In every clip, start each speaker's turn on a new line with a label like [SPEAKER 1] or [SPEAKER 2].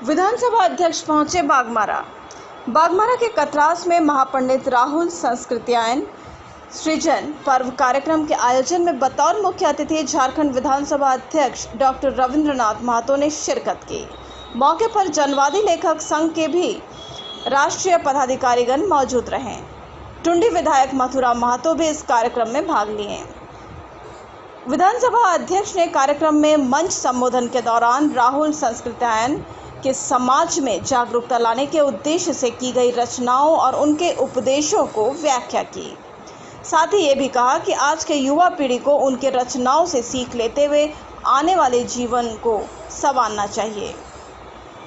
[SPEAKER 1] विधानसभा अध्यक्ष पहुंचे बाघमारा। बाघमारा के कतरास में महापंडित राहुल संस्कृत्यायन सृजन पर्व कार्यक्रम के आयोजन में बतौर मुख्य अतिथि झारखंड विधानसभा अध्यक्ष डॉक्टर रविंद्रनाथ महतो ने शिरकत की। मौके पर जनवादी लेखक संघ के भी राष्ट्रीय पदाधिकारीगण मौजूद रहे। टुंडी विधायक मथुरा महतो भी इस कार्यक्रम में भाग लिए। विधानसभा अध्यक्ष ने कार्यक्रम में मंच संबोधन के दौरान राहुल संस्कृत्यायन के समाज में जागरूकता लाने के उद्देश्य से की गई रचनाओं और उनके उपदेशों को व्याख्या की। साथ ही ये भी कहा कि आज के युवा पीढ़ी को उनके रचनाओं से सीख लेते हुए आने वाले जीवन को संवारना चाहिए।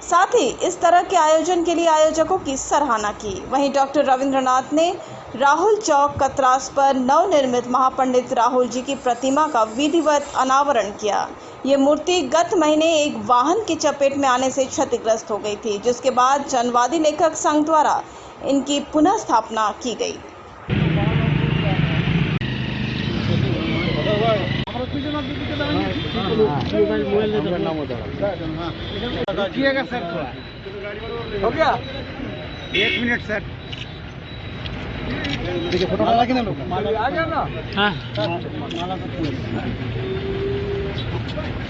[SPEAKER 1] साथ ही इस तरह के आयोजन के लिए आयोजकों की सराहना की। वहीं डॉक्टर रविंद्रनाथ ने राहुल चौक कतरास पर नवनिर्मित महापंडित राहुल जी की प्रतिमा का विधिवत अनावरण किया। ये मूर्ति गत महीने एक वाहन की चपेट में आने से क्षतिग्रस्त हो गई थी, जिसके बाद जनवादी लेखक संघ द्वारा इनकी पुनः स्थापना की गई।
[SPEAKER 2] हो गया 1 मिनट सर। देखिए फोटो आ गया ना। हाँ।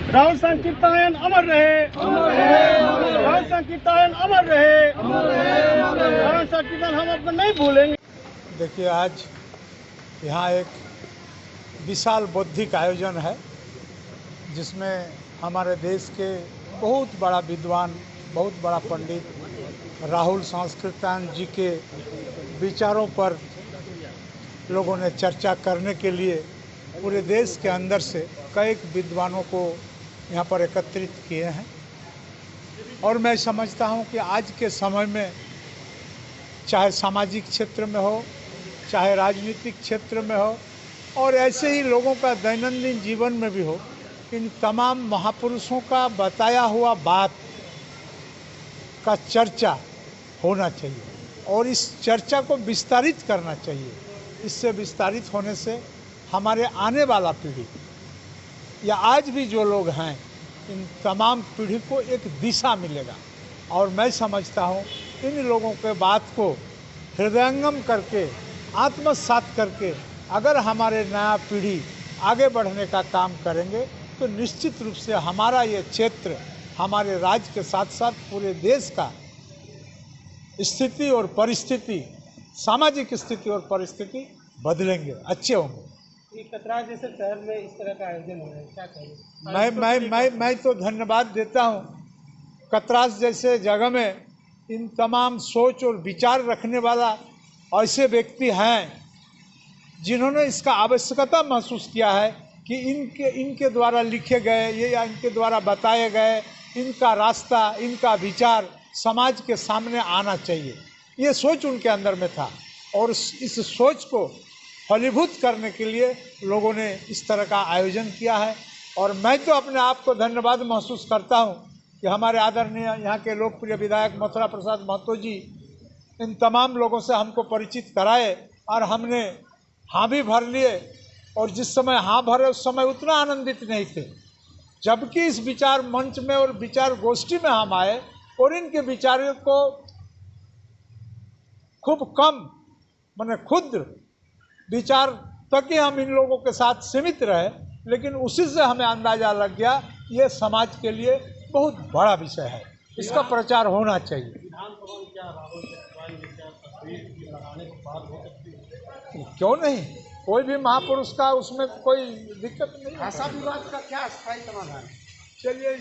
[SPEAKER 2] राहुल संस्कृत्यायन अमर रहे, राहुल संस्कृत्यायन अमर रहे, राहुल संस्कृत्यायन हम अपना नहीं भूलेंगे। देखिए आज यहाँ एक विशाल बौद्धिक आयोजन है, जिसमें हमारे देश के बहुत बड़ा विद्वान, बहुत बड़ा पंडित राहुल संस्कृत्यायन जी के विचारों पर लोगों ने चर्चा करने के लिए पूरे देश के अंदर से कई विद्वानों को यहाँ पर एकत्रित किए हैं। और मैं समझता हूँ कि आज के समय में चाहे सामाजिक क्षेत्र में हो, चाहे राजनीतिक क्षेत्र में हो, और ऐसे ही लोगों का दैनंदिन जीवन में भी हो, इन तमाम महापुरुषों का बताया हुआ बात का चर्चा होना चाहिए और इस चर्चा को विस्तारित करना चाहिए। इससे विस्तारित होने से हमारे आने वाला पीढ़ी या आज भी जो लोग हैं, इन तमाम पीढ़ी को एक दिशा मिलेगा। और मैं समझता हूँ इन लोगों के बात को हृदयंगम करके, आत्मसात करके अगर हमारे नया पीढ़ी आगे बढ़ने का काम करेंगे तो निश्चित रूप से हमारा ये क्षेत्र, हमारे राज्य के साथ साथ पूरे देश का स्थिति और परिस्थिति, सामाजिक स्थिति और परिस्थिति बदलेंगे, अच्छे होंगे।
[SPEAKER 3] कतरास जैसे शहर में इस तरह का आयोजन हो रहा है, क्या कहेंगे?
[SPEAKER 2] मैं तो धन्यवाद देता हूँ। कतरास जैसे जगह में इन तमाम सोच और विचार रखने वाला ऐसे व्यक्ति हैं जिन्होंने इसका आवश्यकता महसूस किया है कि इनके द्वारा लिखे गए ये या इनके द्वारा बताए गए इनका रास्ता, इनका विचार समाज के सामने आना चाहिए। ये सोच उनके अंदर में था और इस सोच को फलीभूत करने के लिए लोगों ने इस तरह का आयोजन किया है। और मैं तो अपने आप को धन्यवाद महसूस करता हूँ कि हमारे आदरणीय यहाँ के लोकप्रिय विधायक मथुरा प्रसाद महतो जी इन तमाम लोगों से हमको परिचित कराए और हमने हाँ भी भर लिए। और जिस समय हाँ भरे उस समय उतना आनंदित नहीं थे, जबकि इस विचार मंच में और विचार गोष्ठी में हम आए और इनके विचारों को खूब कम माने खुद विचार तक ही हम इन लोगों के साथ सीमित रहे, लेकिन उसी से हमें अंदाजा लग गया ये समाज के लिए बहुत बड़ा विषय है, इसका प्रचार होना चाहिए। क्यों नहीं, कोई भी महापुरुष का उसमें कोई दिक्कत नहीं।
[SPEAKER 3] भाषा विवाद का क्या स्थायी समाधान?
[SPEAKER 2] चलिए।